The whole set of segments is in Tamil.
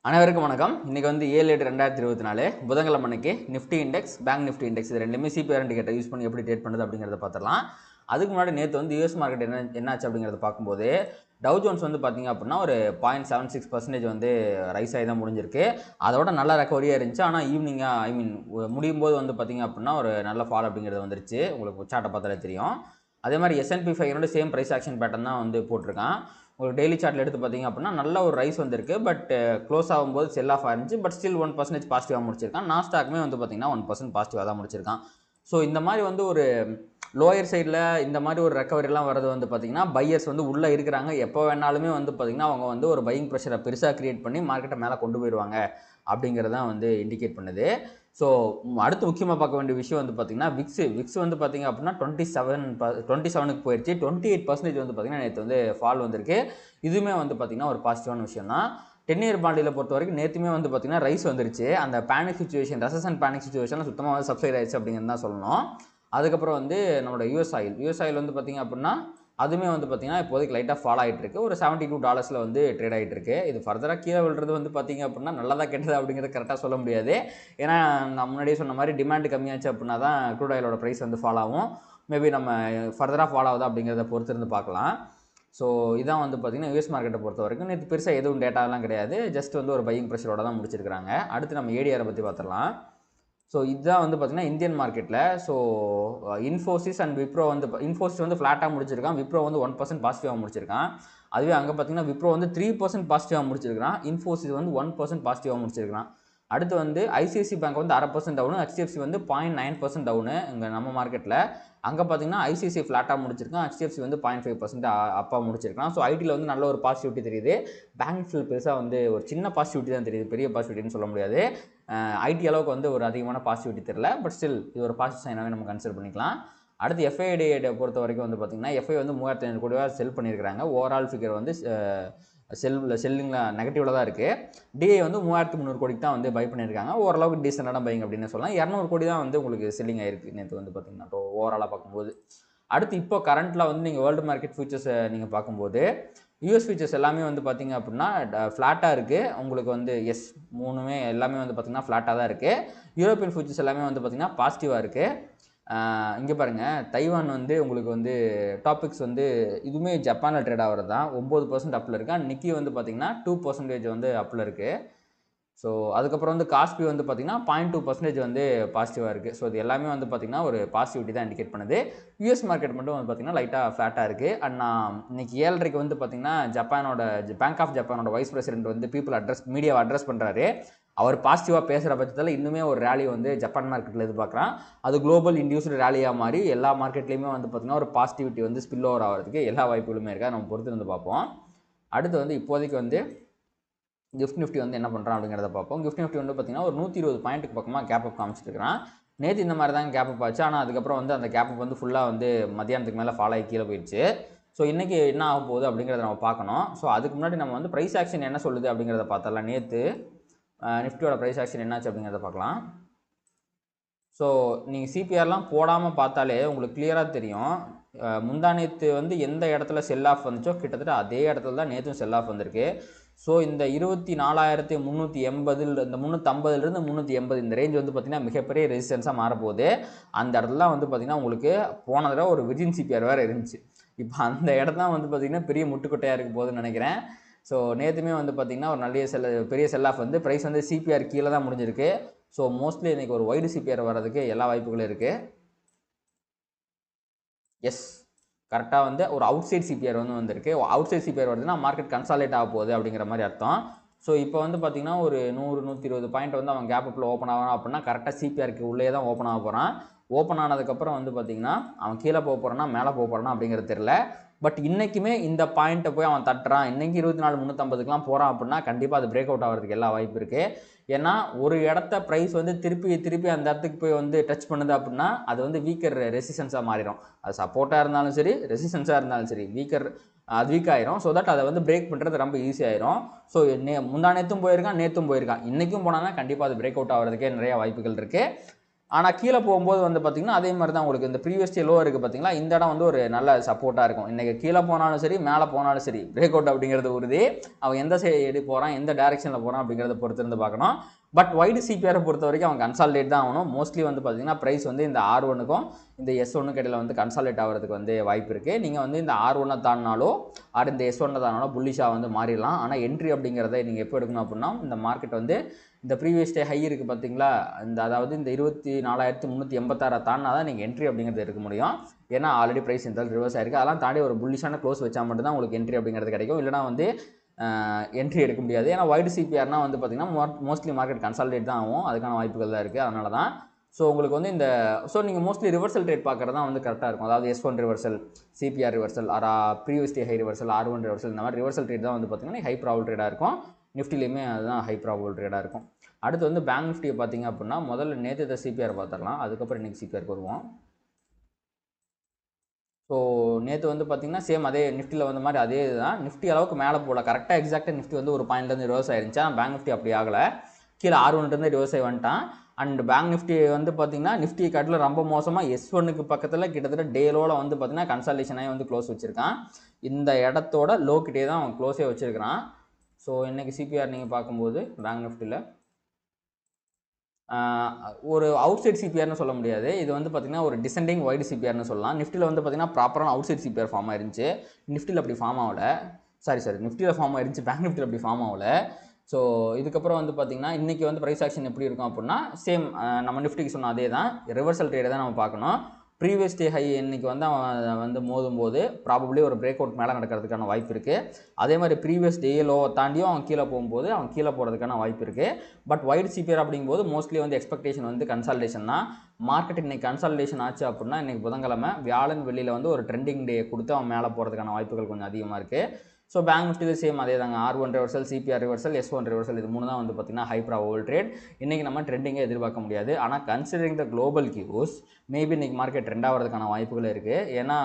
அனைவருக்கும் வணக்கம். இன்றைக்கி வந்து 7/8/2024 புதன்கிழமை அன்னைக்கு Nifty index, bank Nifty index இது ரெண்டுமே சிபிஆர் இண்டிகேட்டர் யூஸ் பண்ணி எப்படி ட்ரேட் பண்ணுறது அப்படிங்கிறத பார்த்துடலாம். அதுக்கு முன்னாடி நேற்று வந்து யூஎஸ் மார்க்கெட் என்னாச்சு அப்படிங்கிறத பார்க்கும்போது டவ் ஜோன்ஸ் வந்து பார்த்திங்க அப்படின்னா ஒரு 0.76% வந்து ரைஸ் ஆகி தான் முடிஞ்சிருக்கு. அதோட நல்ல ரெக்கவரியாக இருந்துச்சு. ஆனால் ஈவினிங்காக முடியும் போது வந்து பார்த்திங்க அப்படின்னா ஒரு நல்ல ஃபால் அப்படிங்கிறது வந்துருச்சு. உங்களுக்கு சார்ட்டை பார்த்தாலே தெரியும். அதே மாதிரி S&P 500 same price action pattern தான் வந்து போட்டிருக்கான். ஒரு டெய்லி சார்ட்டில் எடுத்து பார்த்தீங்க அப்படின்னா நல்ல ஒரு ரைஸ் வந்திருக்கு. பட் க்ளோஸ் ஆகும்போது செல் ஆஃப் ஆயிருந்துச்சு. பட் ஸ்டில் 1% பாசிட்டிவாக முடிச்சிருக்கான். நாஸ்டாக்குமே வந்து பார்த்தீங்கன்னா 1% பாசிட்டிவாக தான் முடிச்சிருக்கான். ஸோ இந்த மாதிரி வந்து ஒரு லோயர் சைடில் இந்த மாதிரி ஒரு ரெக்கவரிலாம் வரது வந்து பார்த்திங்கன்னா பையர்ஸ் வந்து உள்ளே இருக்கிறாங்க. எப்போ வேணாலுமே வந்து பார்த்திங்கன்னா அவங்க வந்து ஒரு பையிங் ப்ரெஷரை பெருசாக க்ரியேட் பண்ணி மார்க்கெட்டை மேலே கொண்டு போயிடுவாங்க அப்படிங்கிறதான் வந்து இண்டிகேட் பண்ணுது. ஸோ அடுத்து முக்கியமாக பார்க்க வேண்டிய விஷயம் வந்து பார்த்திங்கன்னா விக்ஸ் வந்து பார்த்திங்க அப்படின்னா 27க்கு போயிடுச்சு. 28% வந்து பார்த்திங்கன்னா நேற்று வந்து ஃபால் வந்திருக்கு. இதுவுமே வந்து பார்த்திங்கன்னா ஒரு பாசிட்டிவான விஷயம் தான். 10 இயர் பாண்டியில் பொறுத்த வரைக்கும் நேற்றுமே வந்து பார்த்திங்கன்னா ரைஸ் வந்துருச்சு. அந்த panic situation resin panic situation சுத்தமாக வந்து சப்சைட் ஆயிடுச்சு அப்படிங்கிறது தான் சொல்லணும். அதுக்கப்புறம் வந்து நம்மளோட யூஎஸ் ஆயில் வந்து பார்த்திங்க அப்படின்னா அதுவுமே வந்து பார்த்திங்கன்னா இப்போதைக்கு லைட்டாக ஃபால் ஆகிட்டு இருக்கு. ஒரு $72 வந்து ட்ரேட் ஆகிட்டு இருக்கு. இது ஃபர்தராக கீழே விழுறது வந்து பார்த்திங்க அப்படின்னா நல்லதாக கெட்டது அப்படிங்கிறது கரெக்டாக சொல்ல முடியாது. ஏன்னா நான் முன்னாடியே சொன்ன மாதிரி டிமாண்ட் கம்மியாச்சு அப்படின்னா தான் க்ரூட் ஆயிலோட ப்ரைஸ் வந்து ஃபால் ஆகும். மேபி நம்ம ஃபர்தராக ஃபால் ஆகுதா அப்படிங்கிறத பொறுத்து இருந்து பார்க்கலாம். ஸோ இதான் வந்து பார்த்திங்கன்னா யூஎஸ் மார்க்கெட்டை பொறுத்த வரைக்கும் நேற்று பெருசாக எதுவும் டேட்டாலாம் கிடையாது. ஜஸ்ட் வந்து ஒரு பையிங் ப்ரெஷரோட தான் முடிச்சிருக்காங்க. அடுத்து நம்ம ஏடிஆரை பற்றி பார்த்துடலாம். ஸோ இதுதான் வந்து பார்த்திங்கன்னா இந்தியன் மார்க்கெட்டில். ஸோ இன்ஃபோசிஸ் அண்ட் விப்ரோ வந்து இன்ஃபோசிஸ் வந்து ஃப்ளாட்டாக முடிச்சிருக்கான். விப்ரோ வந்து 1% பாசிட்டிவாக முடிச்சிருக்கான். அதுவே அங்கே பார்த்திங்கன்னா விப்ரோ வந்து 3% பாசிட்டிவாக முடிச்சிருக்கான். இன்ஃபோசிஸ் வந்து 1% பாசிட்டிவாக முடிச்சிருக்கான். அடுத்து வந்து ஐசிஐசி பேங்க் வந்து 0.5% டவுனு, HDFC வந்து 0.9% டவுனு இங்கே நம்ம மார்க்கெட்டில். அங்கே பார்த்தீங்கன்னா ஐசிஐசி ஃப்ளாட்டாக முடிச்சிருக்கான். HDFC வந்து 0.5% அப்பா முடிச்சிருக்கான். ஸோ ஐடியில் வந்து நல்ல ஒரு பாசிட்டிவிட்டி தெரியுது. பேங்க்ஸில் பெருசாக வந்து ஒரு சின்ன பாசிட்டிவிட்டி தான் தெரியுது, பெரிய பாசிட்டிவிட்டின்னு சொல்ல முடியாது. ஐடி அளவுக்கு வந்து ஒரு அதிகமான பாசிட்டிவிட்டி தெரியல. பட் ஸ்டில் இது ஒரு பாசிட்டிவ் சைனாகவே நம்ம கன்சிடர் பண்ணிக்கலாம். அடுத்து எஃப்ஐடியை பொறுத்த வரைக்கும் வந்து பார்த்திங்கன்னா எஃப்ஐ வந்து 3500 கோடி செல் பண்ணியிருக்காங்க. ஓவரால் ஃபிகர் வந்து செல்லிங்கில் நெகட்டிவில் தான் இருக்குது. டிஐ வந்து 3300 கோடிக்கு தான் வந்து பை பண்ணியிருக்காங்க. ஓரளவுக்கு டீசெண்டான பையிங் அப்படின்னு சொல்லலாம். 200 கோடி தான் வந்து உங்களுக்கு செல்லிங் ஆயிருக்கு நேற்று வந்து பார்த்திங்கன்னா ஓவராலாக பார்க்கும்போது. அடுத்து இப்போ கரண்ட்டில் வந்து நீங்கள் வேர்ல்டு மார்க்கெட் ஃபியூச்சர்ஸை நீங்கள் பார்க்கும்போது யூஎஸ் ஃபியூச்சர்ஸ் எல்லாமே வந்து பார்த்திங்க அப்படின்னா ஃப்ளாட்டாக இருக்குது. உங்களுக்கு வந்து மூணுமே எல்லாமே வந்து பார்த்திங்கன்னா ஃப்ளாட்டாக தான் இருக்குது. யூரோப்பியன் ஃபியூச்சர்ஸ் எல்லாமே வந்து பார்த்திங்கன்னா பாசிட்டிவாக இருக்குது. இங்கே பாருங்கள், தைவான் வந்து உங்களுக்கு வந்து டாபிக்ஸ் வந்து இதுவுமே ஜப்பானில் ட்ரேட் ஆகிறது தான் 9% அப்பில் இருக்குது. நிக்கி வந்து பார்த்திங்கன்னா 2% வந்து அப்பில் இருக்குது. ஸோ அதுக்கப்புறம் வந்து காஸ்பி வந்து பார்த்திங்கன்னா 0.2% வந்து பாசிட்டிவாக இருக்குது. ஸோ இது எல்லாமே வந்து பார்த்திங்கன்னா ஒரு பாசிட்டிவிட்டி தான் இண்டிகேட் பண்ணுது. யூஎஸ் மார்க்கெட் மட்டும் வந்து பார்த்திங்கன்னா லைட்டாக ஃப்ளாட்டாக இருக்குது. அண்ட் நான் இன்றைக்கி 7:30 வந்து பார்த்திங்கன்னா பேங்க் ஆஃப் ஜப்பானோட வைஸ் பிரசிடென்ட் வந்து மீடியாவை அட்ரஸ் பண்ணுறாரு. அவர் பாசிட்டிவாக பேசுகிற பட்சத்தில் இன்னுமே ஒரு ரேலி வந்து ஜப்பான் மார்க்கெட்டில் எதிர்பார்க்குறான். அது குளோபல் இண்டியூஸ்டு ரேலியாக மாதிரி எல்லா மார்க்கெட்லேயுமே வந்து பார்த்திங்கன்னா ஒரு பாசிட்டிவிட்டி வந்து ஸ்பில் ஓவர் ஆகிறதுக்கு எல்லா வாய்ப்புகளுமே இருக்கா, நம்ம பொறுத்து வந்து பார்ப்போம். அடுத்து வந்து இப்போதைக்கு வந்து கிஃப்ட் நிஃப்டி வந்து என்ன பண்ணுறான் அப்படிங்கிறத பார்ப்போம். கிஃப்ட் நிஃப்டி வந்து பார்த்திங்கன்னா ஒரு 120 பாயிண்ட்டுக்கு பக்கமாக கேப் அப் காமிச்சிருக்கிறான். நேற்று இந்த மாதிரி தான் கேப் அப் ஆச்சு. ஆனால் அதுக்கப்புறம் வந்து அந்த கேப் அப் வந்து ஃபுல்லாக வந்து மத்தியானத்துக்கு மேலே ஃபாலோ ஆகி கீழே போயிடுச்சு. ஸோ இன்றைக்கி என்ன ஆக போகுது அப்படிங்கிறத நம்ம பார்க்கணும். ஸோ அதுக்கு முன்னாடி நம்ம வந்து ப்ரைஸ் ஆக்ஷன் என்ன சொல்லுது அப்படிங்கிறத பார்த்தரலாம். நேற்று நிஃப்டியோட ப்ரைஸ் ஆக்ஷன் என்னாச்சு அப்படிங்கிறத பார்க்கலாம். ஸோ நீங்கள் சிபிஆர்லாம் போடாமல் பார்த்தாலே உங்களுக்கு கிளியராக தெரியும். முந்தானேத்து வந்து எந்த இடத்துல செல் ஆஃப் வந்துச்சோ கிட்டத்தட்ட அதே இடத்துல தான் நேற்றும் செல் ஆஃப் வந்திருக்கு. ஸோ இந்த 24,380 இந்த 350 380 இந்த ரேஞ்ச் வந்து பார்த்திங்கன்னா மிகப்பெரிய ரெசிஸ்டன்ஸாக மாறப்போகுது. அந்த இடத்துல வந்து பார்த்திங்கன்னா உங்களுக்கு போன தடவை ஒரு விர்ஜின் சிபிஆர் வேறு இருந்துச்சு. இப்போ அந்த இடம் தான் வந்து பார்த்திங்கன்னா பெரிய முட்டுக்கொட்டையாக இருக்க போகுதுன்னு நினைக்கிறேன். ஸோ நேற்றுமே வந்து பார்த்திங்கன்னா ஒரு பெரிய செல் ஆஃப் வந்து ப்ரைஸ் வந்து சிபிஆர் கீழே தான் முடிஞ்சிருக்கு. ஸோ மோஸ்ட்லி இன்றைக்கி ஒரு வைடு சிபிஆர் வர்றதுக்கு எல்லா வாய்ப்புகளும் இருக்குது. கரெக்டாக வந்து ஒரு அவுட் சைட் சிபிஆர் வந்து வந்திருக்கு. அவுட் சைட் சிபிஆர் வருதுன்னா மார்க்கெட் கன்சாலேட் ஆக போகுது அப்படிங்கிற மாதிரி அர்த்தம். ஸோ இப்போ வந்து பார்த்திங்கன்னா ஒரு 100-120 பாயிண்ட் வந்து அவன் கேப் அப்பில் ஓப்பன் ஆகணும் அப்படின்னா கரெக்டாக சிபிஆருக்கு உள்ளே தான் ஓப்பன் ஆக போகிறான். ஓப்பன் ஆனதுக்கப்புறம் வந்து பார்த்திங்கன்னா அவன் கீழே போக போகிறான்னா மேலே போக போகிறானா அப்படிங்கிறது தெரியல. பட் இன்றைக்குமே இந்த பாயிண்ட்டை போய் அவன் தட்டுறான். இன்றைக்கி 24,350க்குலாம் போகிறான் அப்படின்னா கண்டிப்பாக அது பிரேக் அவுட் ஆகிறதுக்கு எல்லா வாய்ப்பு இருக்குது. ஏன்னா ஒரு இடத்த ப்ரைஸ் வந்து திருப்பி அந்த இடத்துக்கு போய் வந்து டச் பண்ணுது அப்படின்னா அது வந்து வீக்கர் ரெசிஸ்டன்ஸாக மாறிடும். அது சப்போர்ட்டாக இருந்தாலும் சரி, ரெசிஸ்டன்ஸாக இருந்தாலும் சரி, அது வீக் ஆயிரும். ஸோ தட் அதை வந்து பிரேக் பண்ணுறது ரொம்ப ஈஸியாயிரும். ஸோ முந்தா நேற்றும் போயிருக்கான், இன்றைக்கும் போனான்னா கண்டிப்பாக அது பிரேக் அவுட் ஆகிறதுக்கே நிறைய வாய்ப்புகள் இருக்குது. ஆனால் கீழே போகும்போது வந்து பார்த்திங்கன்னா அதே மாதிரி தான் உங்களுக்கு இந்த ப்ரீவியஸ் டே லோ இருக்குது பார்த்தீங்களா, இந்த இடம் வந்து ஒரு நல்ல சப்போர்ட்டாக இருக்கும். இன்றைக்கி கீழே போனாலும் சரி மேலே போனாலும் சரி பிரேக் அவுட் அப்படிங்கிறது உறுதி. அவன் எந்த சைடு போகிறான் எந்த டேரெக்ஷனில் போகிறான் அப்படிங்கிறத பொறுத்து இருந்து பார்க்கணும். பட் வைடு சிபிஆரை பொறுத்த வரைக்கும் அவன் கன்சால்டேட் தான் ஆகணும். மோஸ்ட்லி வந்து பார்த்திங்கன்னா ப்ரைஸ் வந்து இந்த R1க்கும் இந்த S1க்கு இடையில் வந்து கன்சால்டேட் ஆகிறதுக்கு வந்து வாய்ப்பு இருக்குது. நீங்கள் வந்து இந்த R1 தாண்டினாலோ இந்த S1 தாண்டினாலோ புல்லிஷாக வந்து மாறிடலாம். ஆனால் என்ட்ரி அப்படிங்கிறத நீங்கள் எப்போ எடுக்கணும் அப்படின்னா, இந்த மார்க்கெட் வந்து இந்த ப்ரீவியஸ் டே ஹை இருக்குது பார்த்தீங்களா, அதாவது இந்த 24,386 தாண்டினா தான் நீங்கள் என்ட்ரி அப்படிங்கிறது எடுக்க முடியும். ஏன்னா ஆல்ரெடி ப்ரைஸ் இந்த ரிவர்ஸ் ஆயிருக்கு. அதெல்லாம் தாண்டி ஒரு புல்லிஷான க்ளோஸ் வச்சா மட்டும்தான் உங்களுக்கு என்ட்ரி அப்படிங்கிறது கிடைக்கும். இல்லைனா வந்து என்ட்ரி எடுக்க முடியாது. ஏன்னா வைடு சிபிஆர்னா வந்து பார்த்திங்கன்னா மோஸ்ட்லி மார்க்கெட் கன்சால்டேட் தான் ஆகும். அதுக்கான வாய்ப்புகள் தான் இருக்குது. அதனால தான் உங்களுக்கு வந்து நீங்கள் மோஸ்ட்லி ரிவர்சல் ட்ரேட் பார்க்குறது தான் வந்து கரெக்டாக இருக்கும். அதாவது S1 reversal, CPR reversal, previous day high reversal, R1 reversal, இந்த மாதிரி ரிவர்சல் ட்ரேட் தான் வந்து பார்த்திங்கன்னா ஹை ப்ராபபிள் ட்ரேடாக இருக்கும். நிஃப்டிலையுமே அதுதான் ஹை ப்ராபபிள் ட்ரேடாக இருக்கும். அடுத்து வந்து பேங்க் நிஃப்டியை பார்த்திங்க அப்படின்னா முதல்ல நேற்று சிபிஆர் பார்த்துடலாம், அதுக்கப்புறம் இன்றைக்கி சிபிஆருக்கு வருவோம். ஸோ நேற்று வந்து பார்த்திங்கன்னா சேம் அதே நிஃப்டியில் வந்த மாதிரி அதே தான். நிஃப்டி அளவுக்கு மேலே போகல, கரெக்டாக எக்ஸாக்டாக நிஃப்டி வந்து ஒரு பாயிண்ட்லேருந்து ரிவர்ஸ் ஆயிருந்துச்சு. ஆனால் பேங்க் நிஃப்டி அப்படி ஆகலை, கீழே R1 ரிவர்ஸ் ஆகி வந்துட்டான். அண்ட் பேங்க் நிஃப்டி வந்து பார்த்திங்கன்னா நிஃப்டி காட்டில் ரொம்ப மோசமாக S1க்கு பக்கத்தில் கிட்டத்தட்ட டேலோவில் வந்து பார்த்திங்கன்னா கன்சல்டேஷனாகி வந்து க்ளோஸ் வச்சுருக்கான். இந்த இடத்தோட லோக்கிட்டே தான் அவன் க்ளோஸே வச்சுருக்கிறான். ஸோ இன்றைக்கி சிபிஆர் நீங்கள் பார்க்கும்போது பேங்க் நிஃப்டியில் ஒரு அவுட் சைட் சிபிஆர்னு சொல்ல முடியாது. இது வந்து பார்த்திங்கன்னா ஒரு டிசெண்டிங் வைடு சிபிஆர்னு சொல்லலாம். நிஃப்டியில் வந்து பார்த்திங்கன்னா ப்ராப்பரான அவுட் சைட் சிபிஆர் ஃபார்ம் ஆயிருந்துச்சு. நிஃப்டியில் அப்படி ஃபார்ம் ஆகலை. சாரி நிஃப்டியில் ஃபார்ம் ஆயிருந்துச்சு, பேங்க் நிஃப்டியில் அப்படி ஃபார்ம் ஆகலை. ஸோ இதுக்கப்புறம் வந்து பார்த்திங்கன்னா இன்றைக்கி வந்து ப்ரைஸ் ஆக்ஷன் எப்படி இருக்கும் அப்படின்னா சேம் நம்ம நிஃப்டிக்கு சொன்ன அதே தான், ரிவர்சல் ட்ரேடை தான் நம்ம பார்க்கணும். ப்ரீவியஸ் டே ஹை இன்னைக்கு வந்து அவன் வந்து மோதும்போது ப்ராபப்ளி ஒரு பிரேக் அவுட் மேலே நடக்கிறதுக்கான வாய்ப்பு இருக்குது. அதே மாதிரி ப்ரீவியஸ் டே லோ தாண்டியும் அவன் கீழே போகும்போது அவன் கீழே போகிறதுக்கான வாய்ப்பு இருக்குது. பட் வைடு சிபிஆர் அப்படிங்கும்போது மோஸ்ட்லி வந்து எக்ஸ்பெக்டேஷன் வந்து கன்சால்டேஷன் தான். மார்க்கெட் இன்றைக்கி கன்சால்டேஷன் ஆச்சு அப்படின்னா இன்றைக்கி புதன்கிழமை வியாழன் வெளியில் வந்து ஒரு ட்ரெண்டிங் டே கொடுத்து அவன் மேலே போகிறதுக்கான வாய்ப்புகள் கொஞ்சம் அதிகமாக இருக்குது. ஸோ பேங்க் நிஃப்டியில் சேம் அதே தாங்க, R1 reversal, CPR reversal, S1 reversal, இது மூணு தான் வந்து பார்த்திங்கன்னா ஹை ப்ராபபிள் ட்ரேட். இன்றைக்கி நம்ம ட்ரெண்டிங்கே எதிர்பார்க்க முடியாது. ஆனால் கன்சிடரிங் த குளோபல் கியூஸ் மேபி இன்றைக்கி மார்க்கெட் ட்ரெண்ட் ஆகிறதுக்கான வாய்ப்புகள் இருக்குது. ஏன்னா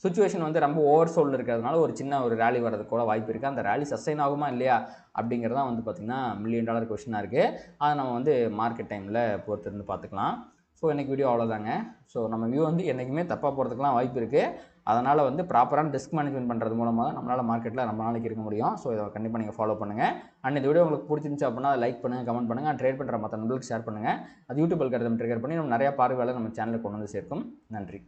சுச்சுவேஷன் வந்து ரொம்ப ஓவர் சோல்டு இருக்கிறதுனால ஒரு சின்ன ஒரு ரேலி வரதுக்கு கூட வாய்ப்பு இருக்குது. அந்த ரேலி சஸ்டைன் ஆகுமா இல்லையா அப்படிங்கிறதான் வந்து பார்த்திங்கன்னா $1 மில்லியன் கொஸ்டினாக இருக்குது. அதை நம்ம வந்து மார்க்கெட் டைமில் பொறுத்து இருந்து பார்த்துக்கலாம். ஸோ இன்றைக்கி வீடியோ அவ்வளோதாங்க. ஸோ நம்ம வியூ வந்து என்றைக்குமே தப்பாக போகிறதுக்குலாம் வாய்ப்பு இருக்குது. அதனால் வந்து ப்ராப்பரான ரிஸ்க் மேனேஜ்மெண்ட் பண்ணுறது மூலமாக தான் நம்மளால் மார்க்கெட்டில் ரொம்ப நாளைக்கு இருக்க முடியும். ஸோ இதை கண்டிப்பாக நீங்கள் ஃபாலோ பண்ணுங்கள். அண்ட் இந்த வீடியோ உங்களுக்கு பிடிச்சிருந்துச்சு அப்படின்னா லைக் பண்ணுங்கள், கமெண்ட் பண்ணுங்கள். ட்ரேட் பண்ணுற மற்ற நண்பர்களுக்கு ஷேர் பண்ணுங்கள். அது யூடியூப் அல்காரிதம் ட்ரிகர் பண்ணி நம்ம நிறையா பார்வையாளர் நம்ம சேனலுக்கு கொண்டு வந்து சேர்க்கும். நன்றி.